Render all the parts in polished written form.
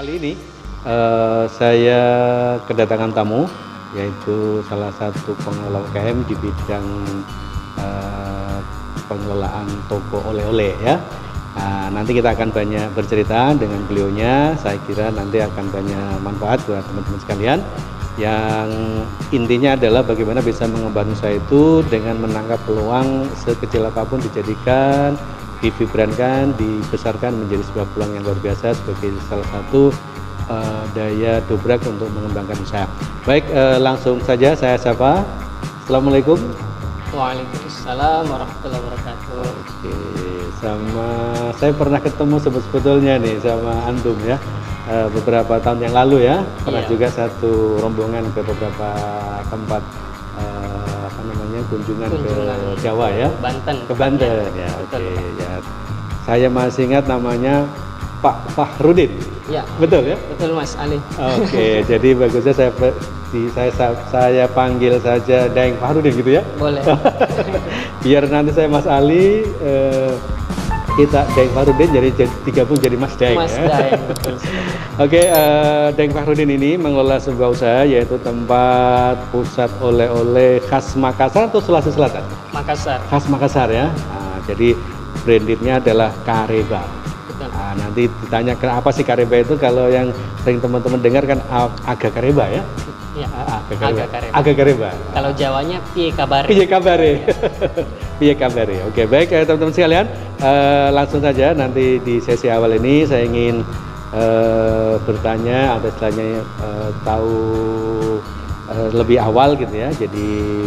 Kali ini saya kedatangan tamu, yaitu salah satu pengelola UKM di bidang pengelolaan toko oleh-oleh ya. Nah, nanti kita akan banyak bercerita dengan beliaunya. Saya kira nanti akan banyak manfaat buat teman-teman sekalian. Yang intinya adalah bagaimana bisa mengembangkan usaha itu dengan menangkap peluang sekecil apapun dijadikan, divibrankan, dibesarkan menjadi sebuah peluang yang luar biasa sebagai salah satu daya dobrak untuk mengembangkan usaha. Baik, langsung saja saya sapa. Assalamualaikum. Waalaikumsalam warahmatullahi wabarakatuh. Oke, sama saya pernah ketemu sebetulnya nih sama antum ya, beberapa tahun yang lalu ya. Pernah juga satu rombongan ke beberapa tempat kunjungan ke Jawa ya, Banten, ke Banten ya. Oke ya, saya masih ingat namanya Pak Fahrudin. Ya, betul ya? Betul Mas Ali. Oke, jadi bagusnya saya panggil saja Daeng Fahrudin gitu ya? Boleh. Biar nanti saya Mas Ali, kita Daeng Fahrudin jadi digabung jadi Mas Daeng. Mas ya? Daeng, betul. Oke, Daeng Fahrudin ini mengelola sebuah usaha yaitu tempat pusat oleh-oleh khas Makassar atau Sulawesi Selatan? Makassar. Khas Makassar ya. Nah, jadi brandednya adalah Kareba. Nah, nanti ditanya kenapa sih Kareba itu, kalau yang sering teman-teman dengar kan Aga Kareba ya? Ya, Aga Kareba. Kalau Jawanya piye kabare? Piye kabare. Piye kabare. Oke, baik teman-teman sekalian, langsung saja nanti di sesi awal ini saya ingin bertanya atau istilahnya tahu lebih awal gitu ya. Jadi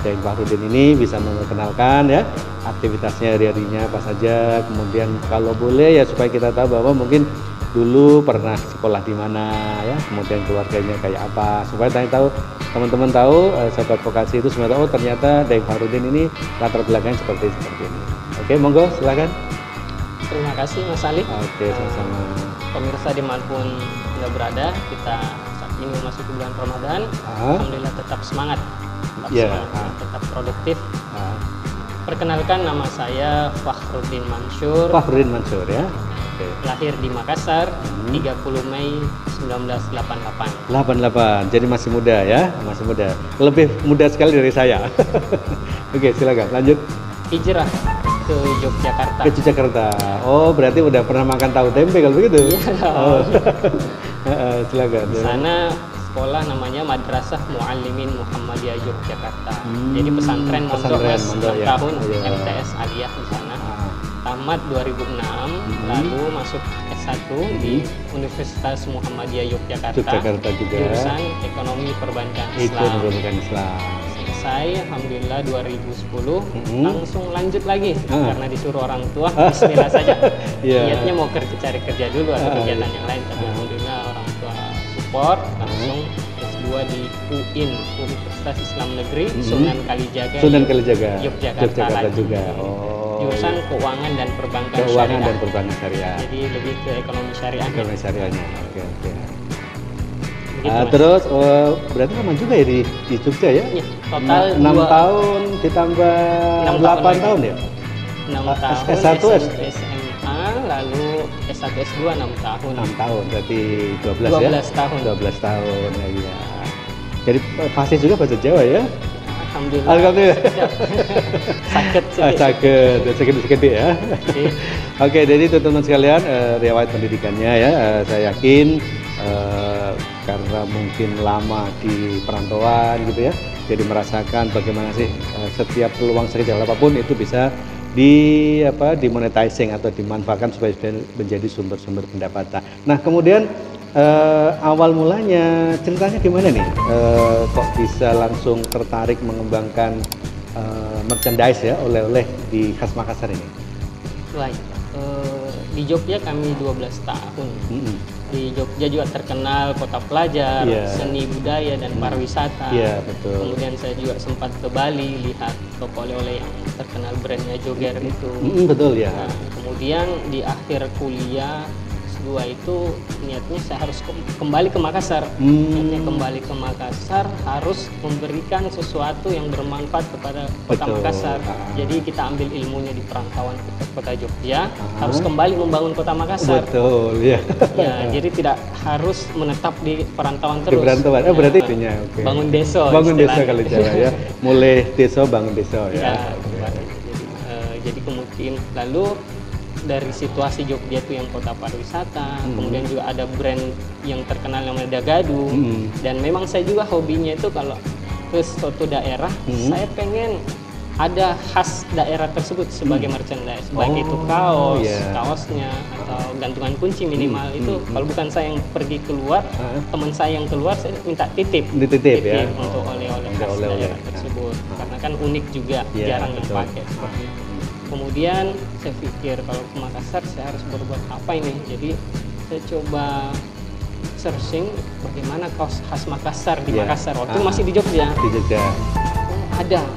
Daeng Fahrudin ini bisa memperkenalkan ya aktivitasnya hari-harinya apa saja, kemudian kalau boleh ya supaya kita tahu bahwa mungkin dulu pernah sekolah di mana ya, kemudian keluarganya kayak apa, supaya teman-teman tahu, sahabat vokasi itu semua tahu, oh ternyata Daeng Fahrudin ini latar belakangnya seperti ini. Oke, monggo silakan. Terima kasih Mas Ali. Oke, sama-sama. Pemirsa dimanapun Anda berada, kita saat ini memasuki bulan Ramadan. Alhamdulillah tetap semangat, tetap produktif. Perkenalkan, nama saya Fahrudin Mansur. Fahrudin Mansur ya. Okay. Lahir di Makassar 30 Mei 1988. 88, jadi masih muda ya, masih muda. Lebih muda sekali dari saya. Oke, silakan lanjut. Hijrah ke Yogyakarta. Ke Yogyakarta. Oh, berarti udah pernah makan tahu tempe kalau begitu? Iya. Oh. Silakan. Di sana sekolah namanya Madrasah Muallimin Muhammadiyah Yogyakarta. Jadi pesantren mondok Mas, 6 tahun MTS Aliyah di sana. Tamat 2006, lalu masuk S1 di Universitas Muhammadiyah Yogyakarta. Juga. Jurusan Ekonomi Perbankan Islam. Selesai, alhamdulillah 2010, langsung lanjut lagi karena disuruh orang tua. Bismillah saja. Niatnya mau cari kerja dulu atau kegiatan yang lain, tapi alhamdulillah orang tua support, langsung S2 di UIN, Universitas Islam Negeri Sunan Kalijaga, Yogyakarta juga. Jurusan Keuangan dan Perbankan Syariah. Jadi lebih ke ekonomi syariah. Ekonomi syariahnya. Oke. Terus berarti lama juga ya di Jogja ya? Iya, total 6 tahun ditambah 8 tahun ya? 6 tahun S1 SMA, lalu S1 S2 6 tahun. 6 tahun, berarti 12 tahun. 12 tahun ya. Jadi fasih juga bahasa Jawa ya? Alhamdulillah. Sakit ya. Oke, jadi teman-teman sekalian, riwayat pendidikannya ya, saya yakin karena mungkin lama di perantauan gitu ya, jadi merasakan bagaimana sih setiap peluang sekecil apapun itu bisa dimonetizing atau dimanfaatkan supaya menjadi sumber-sumber pendapatan. Nah, kemudian awal mulanya ceritanya gimana nih? Kok bisa langsung tertarik mengembangkan merchandise ya, oleh-oleh di khas Makassar ini? Baik, di Jogja kami 12 tahun. Di Jogja juga terkenal kota pelajar, seni budaya dan pariwisata. Betul. Kemudian saya juga sempat ke Bali lihat toko oleh-oleh yang terkenal brandnya Joger itu. Betul ya. Nah, kemudian di akhir kuliah 2022 itu niatnya saya harus kembali ke Makassar. Niatnya kembali ke Makassar harus memberikan sesuatu yang bermanfaat kepada kota Makassar. Jadi kita ambil ilmunya di perantauan kota Jogja, harus kembali membangun kota Makassar. Betul, ya. Ya, jadi tidak harus menetap di perantauan terus. Di perantauan, berarti intinya bangun desa. Bangun desa kalau Jawa ya. Mulai desa bangun desa ya. Jadi kemudian lalu dari situasi Jogja itu yang kota pariwisata, kemudian juga ada brand yang terkenal namanya Dagadu, dan memang saya juga hobinya itu kalau ke suatu daerah, saya pengen ada khas daerah tersebut sebagai merchandise, baik itu kaos, kaosnya atau gantungan kunci minimal itu. Kalau bukan saya yang pergi keluar, teman saya yang keluar, saya minta titip ya untuk oleh-oleh khas daerah tersebut, karena kan unik juga, jarang dipakai. Kemudian saya pikir kalau ke Makassar saya harus berbuat apa ini, jadi saya coba searching bagaimana kaos khas Makassar di Makassar waktu masih di Jogja.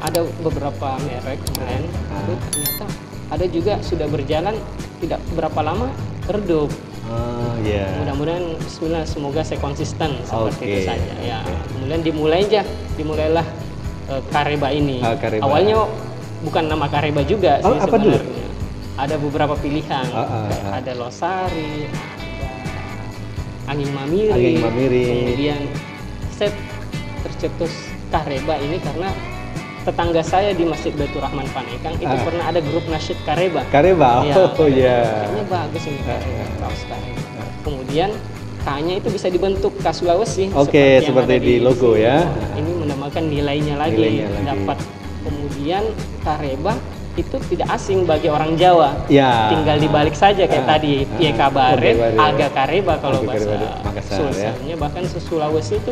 Ada beberapa merek brand, tapi ternyata ada juga sudah berjalan tidak berapa lama redup. Mudah-mudahan Bismillah, semoga saya konsisten seperti itu saja. Ya, kemudian dimulailah Kareba ini. Awalnya bukan nama Kareba juga sih sebenarnya. Ada beberapa pilihan, ada Losari, ada Angin Mamiri. Kemudian saya tercetus Kareba ini karena tetangga saya di Masjid Baitur Rahman Panekang itu pernah ada grup nasyid Kareba. Kayaknya bagus ini kaos Kareba. Kemudian K-nya itu bisa dibentuk K Sulawesi. Seperti di logo ya. Ini menambahkan nilainya lagi. Dapat. Kemudian Kareba itu tidak asing bagi orang Jawa. Tinggal dibalik saja kayak tadi. Pie Kabaret, Aga Kareba kalau bahasa Sulawesinya. Bahkan Sulawesi itu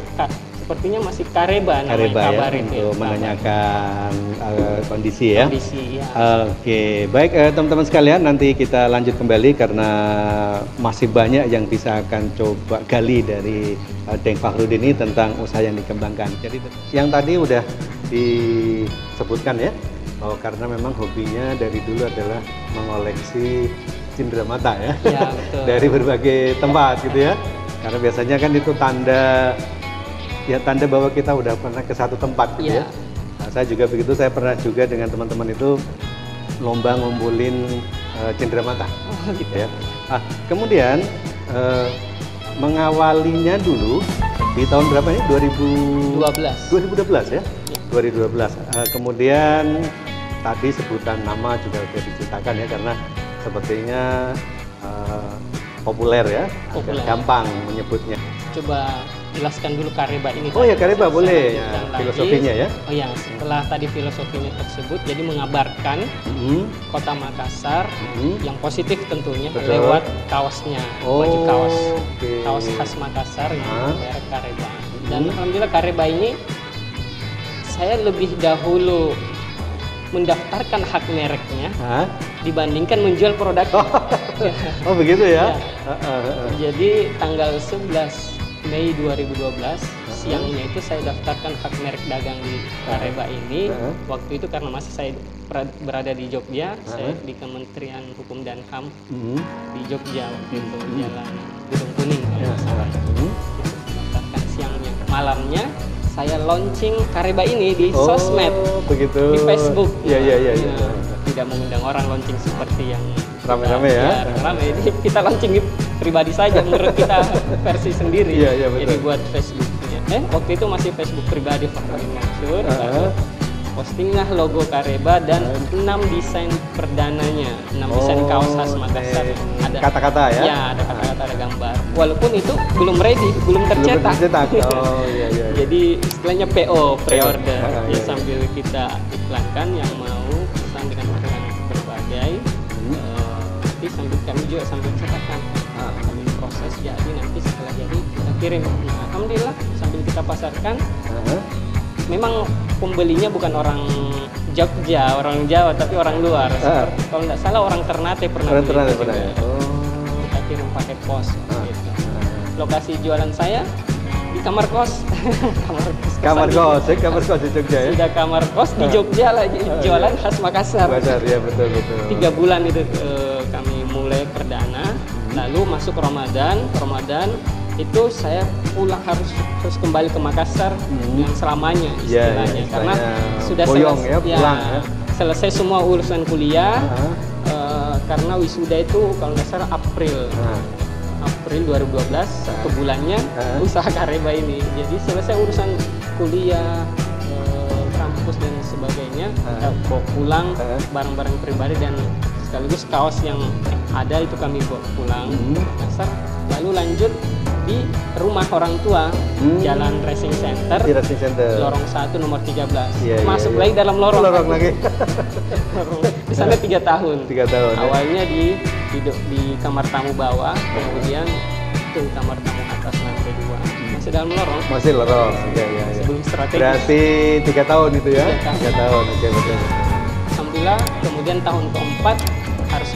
sepertinya masih Kareba namanya Kabaret ya, untuk menanyakan kondisi ya. Baik teman-teman sekalian, nanti kita lanjut kembali karena masih banyak yang bisa akan coba gali dari Deng Fakhrudin ini tentang usaha yang dikembangkan. Jadi yang tadi udah disebutkan ya, karena memang hobinya dari dulu adalah mengoleksi cindramata ya, betul. dari berbagai tempat gitu ya. Karena biasanya kan itu tanda bahwa kita udah pernah ke satu tempat gitu ya. Nah, saya juga begitu, saya pernah juga dengan teman-teman itu lomba ngumpulin cindramata. Gitu ya. Kemudian mengawalinya dulu di tahun berapa ya? 2012 ya? 2012. Kemudian tadi sebutan nama juga sudah diceritakan ya, karena sepertinya populer ya, agak gampang menyebutnya. Coba jelaskan dulu Kareba ini. Kareba boleh ya, filosofinya ya. Setelah tadi filosofinya tersebut, jadi mengabarkan kota Makassar yang positif tentunya lewat kaosnya, baju kaos khas Makassar yang merek Kareba. Dan alhamdulillah Kareba ini saya lebih dahulu mendaftarkan hak mereknya dibandingkan menjual produknya. Begitu ya? Jadi tanggal 11 Mei 2012 siangnya itu saya daftarkan hak merek dagang di Kareba ini. Waktu itu karena masih saya berada di Jogja, saya di Kementerian Hukum dan HAM di Jogja waktu itu, Jalan Gedung Kuning kalau salah. Daftarkan siangnya, malamnya saya launching Kareba ini di sosmed, di Facebook. Tidak mengundang orang launching seperti yang rame-rame ya. Rame. Jadi kita launching pribadi saja menurut kita versi sendiri. Jadi buat Facebooknya. Waktu itu masih Facebook pribadi Fakhrudin Mansur. Postinglah logo Kareba dan 6 desain perdananya, 6 desain kaos khas Makassar. Ada kata-kata ya? Ya, ada kata-kata, ada gambar. Walaupun itu belum ready, belum tercetak. Jadi istilahnya PO, pre-order. Sambil kita iklankan yang mau pesan dengan ukuran berbagai. Nanti sambil kami juga sambil cetakkan. Kami proses jadi, nanti setelah jadi kita kirim. Alhamdulillah sambil kita pasarkan. Memang pembelinya bukan orang Jogja, orang Jawa, tapi orang luar. Kalau nggak salah orang Ternate pernah beli. Kita kirim pakai pos. Gitu. Lokasi jualan saya di kamar kos. kamar kos di Jogja ya. Sudah kamar kos di Jogja lagi jualan khas Makassar. Ya betul. 3 bulan itu kami mulai perdana. Lalu masuk Ramadan itu saya pulang harus kembali ke Makassar yang selamanya istilahnya, karena sudah selesai semua urusan kuliah. Karena wisuda itu kalau nggak salah April 2012, satu bulannya usaha Kareba ini. Jadi selesai urusan kuliah, kampus dan sebagainya, bawa pulang barang-barang pribadi dan sekaligus kaos yang ada itu kami bawa pulang ke Makassar. Lalu lanjut di rumah orang tua, Jalan Racing Center, lorong 1 nomor 13. Masuk lagi dalam lorong lagi. Di sana 3 tahun. 3 tahun. Awalnya di kamar tamu bawah, kemudian itu kamar tamu atas lantai 2. Masih dalam lorong. Masih lorong. Sebelum strategi. Berarti 3 tahun itu ya? 3 tahun. Oke, betul. Alhamdulillah, kemudian tahun keempat harus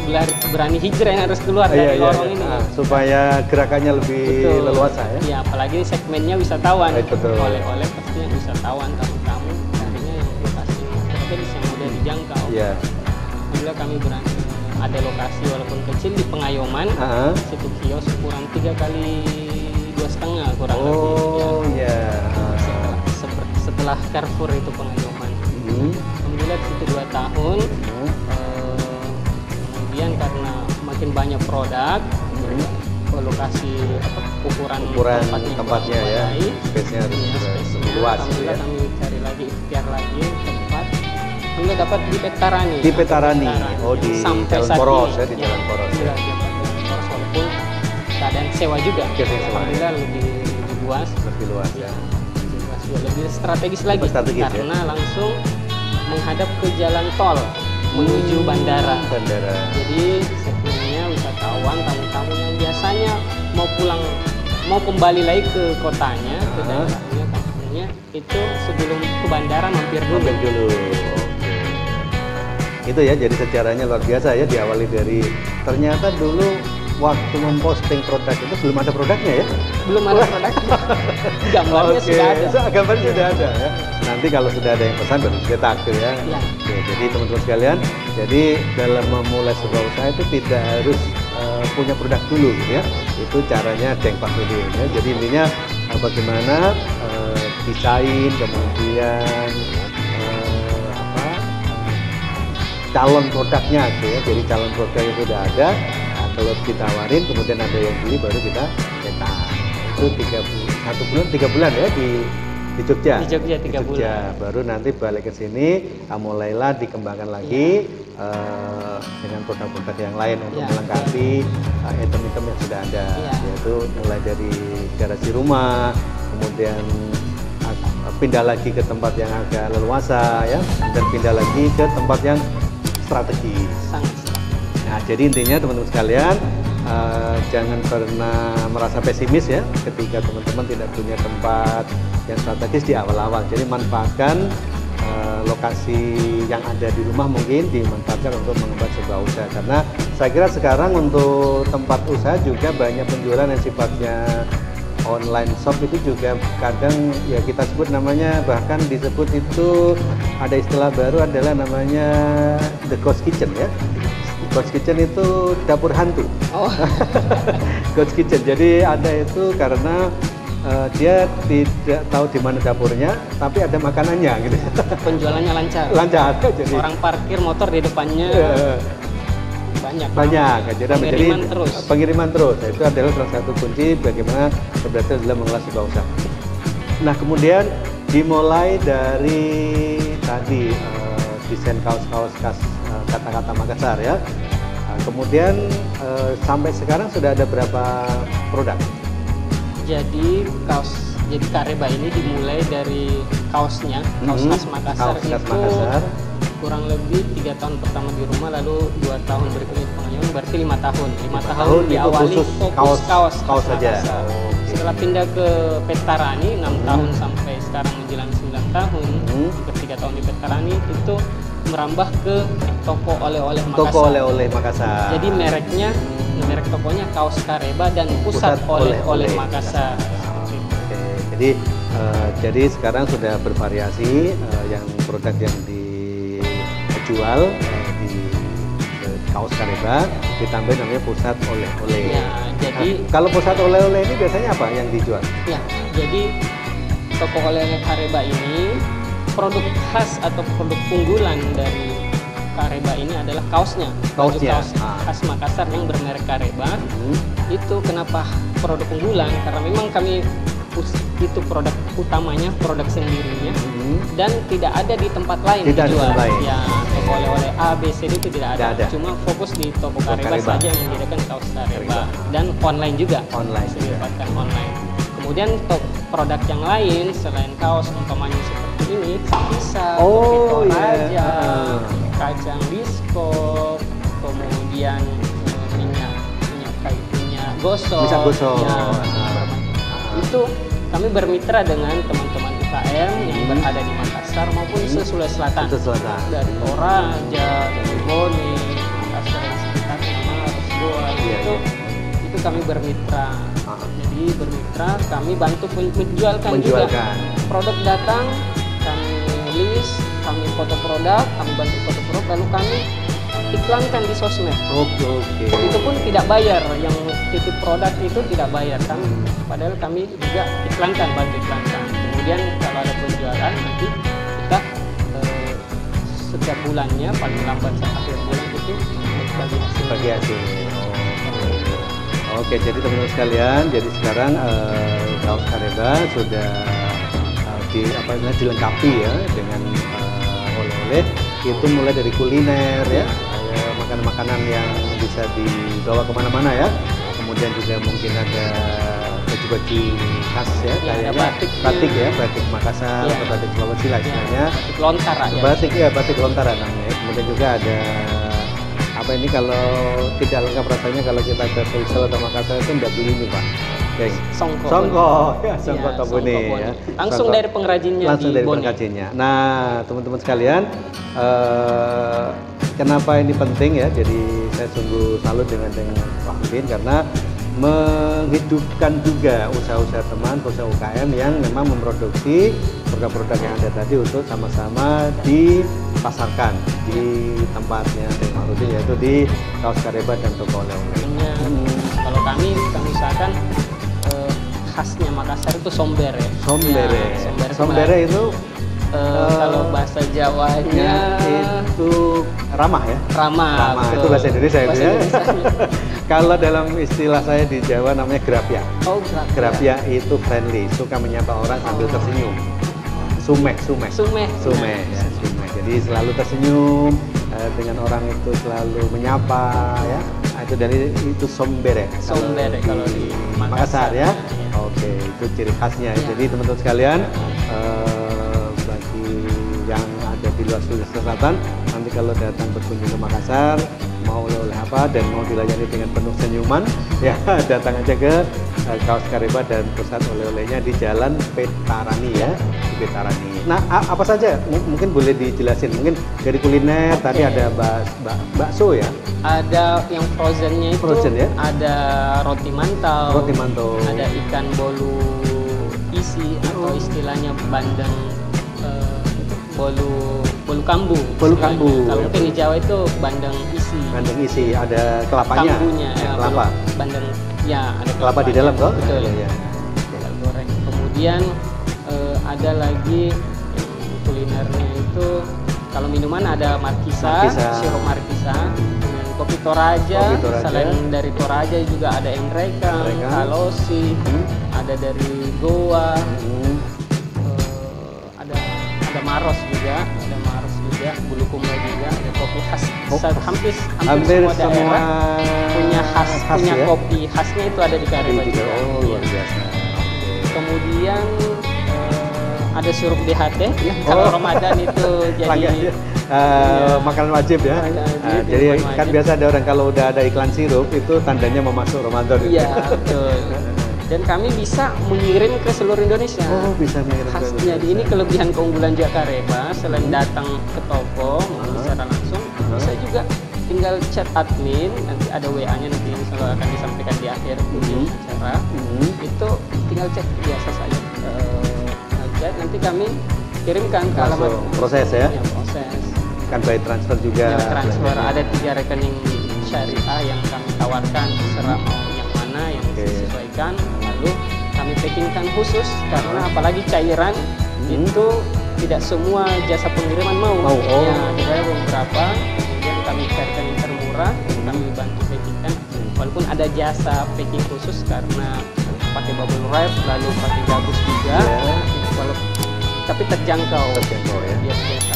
berani hijrah, yang harus keluar dari lorong ini. Supaya gerakannya lebih leluasa ya? Iya, apalagi segmennya wisatawan. Betul. Oleh-oleh pastinya wisatawan, tamu-tamu, carinya yang lokasi strategis yang mudah dijangkau. Iya. Alhamdulillah kami berani ada lokasi walaupun kecil di Pengayoman, situ kios ukuran 3 kali 2,5 kurang lebih. Oh iya. Setelah Carrefour itu Pengayoman. Alhamdulillah di situ 2 tahun. Kemudian karena makin banyak produk, lokasi ukuran tempatnya ya, space-nya harus luas. Alhamdulillah kami cari lagi, ikhtiar lagi tempat. Alhamdulillah dapat di Petarani. Di Petarani. Oh, di Jalan Poros ya, di Jalan Poros. Iya, di Jalan Poros, walaupun keadaan sewa juga. Alhamdulillah lebih luas. Lebih luas ya. Lebih strategis lagi karena langsung menghadap ke jalan tol menuju bandara. Jadi segmennya wisatawan, tamu-tamu yang biasanya mau kembali lagi ke kotanya, ke daerahnya, kampungnya, itu sebelum ke bandara mampir dulu. Itu ya, jadi sejarahnya luar biasa ya, diawali dari ternyata dulu waktu memposting produk itu belum ada produknya ya? Belum ada produknya. Gambarnya sudah ada. Gambarnya sudah ada ya. Nanti kalau sudah ada yang pesan baru cetak ya. Oke, jadi teman-teman sekalian, jadi dalam memulai sebuah usaha itu tidak harus punya produk dulu gitu ya. Itu caranya Dengpak dulu ya. Jadi intinya bagaimana desain, kemudian calon produknya gitu ya. Jadi calon produknya sudah ada. Kalau ditawarin, kemudian ada yang beli, baru kita cetak. Itu 3 bulan ya di Jogja. Di Jogja 3 bulan. Baru nanti balik ke sini, mulailah dikembangkan lagi dengan produk-produk yang lain untuk melengkapi item-item yang sudah ada. Yaitu mulai dari garasi rumah, kemudian pindah lagi ke tempat yang agak leluasa ya, dan pindah lagi ke tempat yang strategis. Nah, jadi intinya teman-teman sekalian, jangan pernah merasa pesimis ya ketika teman-teman tidak punya tempat yang strategis di awal-awal. Jadi manfaatkan lokasi yang ada di rumah, mungkin dimanfaatkan untuk mengembangkan sebuah usaha. Karena saya kira sekarang untuk tempat usaha juga banyak penjualan yang sifatnya online shop, itu juga kadang ya kita sebut namanya, bahkan disebut itu ada istilah baru adalah namanya the ghost kitchen ya. Ghost kitchen itu dapur hantu. Ghost kitchen. Jadi ada itu karena dia tidak tahu di mana dapurnya, tapi ada makanannya gitu. Penjualannya lancar. Lancar. Jadi orang parkir motor di depannya banyak. Jadi pengiriman terus. Itu adalah salah satu kunci bagaimana berberhasil dalam mengelola sebuah usaha. Nah, kemudian dimulai dari tadi desain kaos-kaos khas kata-kata Makassar ya. Kemudian sampai sekarang sudah ada berapa produk? Jadi Kareba ini dimulai dari kaosnya, kaos khas Makassar kurang lebih 3 tahun pertama di rumah, lalu 2 tahun berikutnya di Pengayoman, berarti 5 tahun. 5 tahun diawali fokus kaos saja. Setelah pindah ke Petarani 6 tahun sampai sekarang menjelang 9 tahun, 3 tahun di Petarani itu merambah ke toko oleh-oleh Makassar. Toko oleh-oleh Makassar. Jadi merek tokonya Kaos Kareba dan Pusat Oleh-oleh Makassar. Jadi sekarang sudah bervariasi yang produk yang dijual di kaos Kareba, ditambah namanya pusat oleh-oleh. Ya, jadi kalau pusat oleh-oleh ini biasanya apa yang dijual? Ya, jadi toko oleh-oleh Kareba ini produk khas atau produk unggulan dari Kareba ini adalah kaosnya. Kaosnya. Kaos khas Makassar yang bermerek Kareba. Itu kenapa produk unggulan? Karena memang kami itu produk utamanya, produk sendirinya, dan tidak ada di tempat lain dijual. Ya, toko oleh-oleh A, B, C itu tidak ada. Cuma fokus di toko Kareba saja yang menyediakan kaos Kareba. Dan online juga. Online juga. Didapatkan online. Kemudian produk yang lain selain kaos umpamanya seperti ini, pisau, Raja, kacang biskop, kemudian minyak gosok. Ya, itu kami bermitra dengan teman-teman UKM yang berada di Makassar maupun Sulawesi Selatan. Dari Toraja, dari Boni, Makassar dan sekitarnya, Maros, Goa, itu kami bermitra. Jadi bermitra, kami bantu menjualkan juga. Produk datang, kami list, kami foto produk, kami bantu foto produk, lalu kami iklankan di sosmed. Itu pun tidak bayar, yang titip produk itu tidak bayar kami. Padahal kami juga bantu iklankan. Kemudian kalau ada penjualan nanti kita setiap bulannya paling lambat akhir bulan itu bagi hasil. Oke, jadi teman-teman sekalian, jadi sekarang kaos Kareba sudah dilengkapi ya dengan oleh-oleh. Itu mulai dari kuliner ya, makanan-makanan yang bisa dibawa kemana-mana ya. Kemudian juga mungkin ada baju-baju khas ya, kayaknya batik Makassar, batik Sulawesi lah istilahnya. Batik lontar ya. Batik lontar namanya. Kemudian juga ada apa ini, kalau tidak lengkap rasanya kalau kita ke Sulsel atau Makassar itu tidak beli ini Pak. Songko Tobone ya. Langsung dari pengrajinnya. Nah, teman-teman sekalian, kenapa ini penting ya? Jadi saya sungguh salut dengan Pak Udin karena menghidupkan juga usaha-usaha teman, usaha UKM yang memang memproduksi produk-produk yang ada tadi untuk sama-sama dipasarkan di tempatnya Pak Udin, yaitu di kaos Kareba dan toko oleh-oleh. Kalau kami usahakan khasnya Makassar itu sombere. Sombere itu kalau bahasa Jawanya itu ramah ya. Ramah. Itu bahasa Indonesia itu ya. Kalau dalam istilah saya di Jawa namanya grapia. Grapia itu friendly, suka menyapa orang sambil tersenyum. Sumeh. Ya, jadi selalu tersenyum dengan orang itu, selalu menyapa ya. Itu sombere kalau di Makassar ya. Oke, itu ciri khasnya. Jadi teman-teman sekalian, bagi yang ada di luar Sulawesi Selatan, nanti kalau datang berkunjung ke Makassar, mau oleh apa dan mau dilayani dengan penuh senyuman, ya datang aja ke kaos Kareba dan pusat oleh-olehnya di Jalan Petarani ya, di Petarani. Nah, apa saja mungkin boleh dijelasin? Mungkin dari kuliner tadi ada bakso ya. Ada yang frozennya itu, ya? Ada roti mantau, ada ikan bolu isi atau istilahnya bandeng bolu kambu. Kalau mungkin di Jawa itu bandeng isi. Ada kelapanya. Kambunya, kelapa. Bandeng, ya ada kelapa di dalam kok. Betul. Ya. Goreng. Kemudian ada lagi kulinernya itu, kalau minuman ada markisa. Sirup markisa. Kopi Toraja, selain dari Toraja juga ada Enreka, Kalosi, ada dari Goa, ada Maros juga, Bulukumba juga, ada kopi khas. Hampir semua daerah punya kopi khasnya itu ada di Kareba juga. Luar biasa. Kemudian ada sirup DHT, kalau Ramadan itu jadi makanan wajib ya. Jadi kan biasa ada orang kalau udah ada iklan sirup itu tandanya mau masuk Ramadan. Iya, betul. Dan kami bisa mengirim ke seluruh Indonesia. Bisa mengirim ke seluruh Indonesia. Jadi ini kelebihan keunggulan Kareba, selain datang ke toko secara langsung, bisa juga tinggal chat admin, nanti ada WA-nya nanti selalu akan disampaikan di akhir acara. Itu tinggal chat biasa saja. Nanti kami kirimkan ke alamat proses ya. Proses. Kan by transfer juga. Transfer ada 3 rekening syariah yang kami tawarkan, terserah mau yang mana yang disesuaikan, lalu kami packingkan khusus karena apalagi cairan itu tidak semua jasa pengiriman mau. Ya, jadi ada beberapa kemudian kami carikan yang termurah, kami bantu packingkan. Walaupun ada jasa packing khusus karena pakai bubble wrap lalu pakai gabus juga, tapi terjangkau ya. Biasa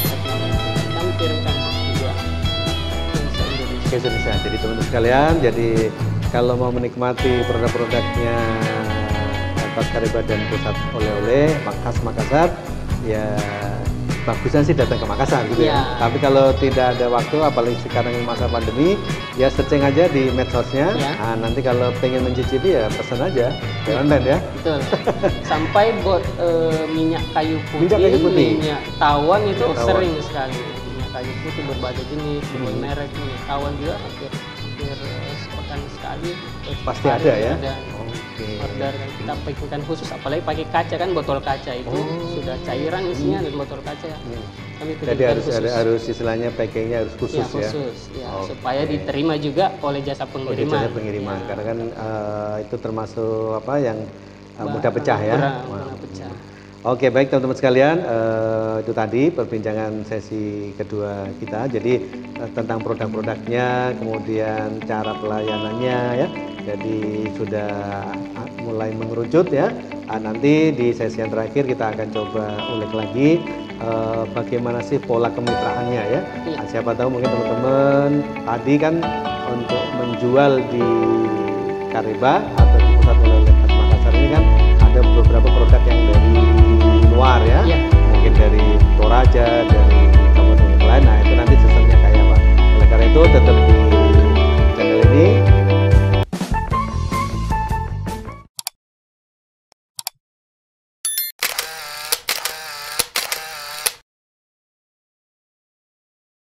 kami kirimkan juga ke Indonesia. Jadi teman-teman sekalian, jadi kalau mau menikmati produk-produknya Khas Karyba dan Pusat Oleh-oleh Makassar, ya bagusnya sih datang ke Makassar gitu ya. Tapi kalau tidak ada waktu, apalagi sekarang masa pandemi, ya searching aja di medsosnya. Nah, nanti kalau pengen mencicipi ya pesan aja di online ya. Betul. Sampai buat minyak kayu putih, minyak tawon itu sering sekali. Minyak kayu putih berbagai jenis, berbagai merek, minyak tawon juga hampir sepekan sekali. Pasti ada ya. Order kan kita packingkan khusus, apalagi pakai kaca kan, botol kaca itu sudah cairan isinya dan botol kaca. Kami jadi harus istilahnya packingnya harus khusus ya. Supaya diterima juga oleh jasa pengiriman. Jasa pengiriman karena kan itu termasuk apa yang mudah pecah ya. Mudah pecah. Oke, baik teman-teman sekalian, itu tadi perbincangan sesi kedua kita. Jadi tentang produk-produknya, kemudian cara pelayanannya ya. Jadi sudah mulai mengerucut ya. Nanti di sesi yang terakhir kita akan coba ulik lagi bagaimana sih pola kemitraannya ya. Siapa tahu mungkin teman-teman tadi kan untuk menjual di Karyba atau di Pusat Oleh-oleh Khas Makassar ini kan ada beberapa produk yang dari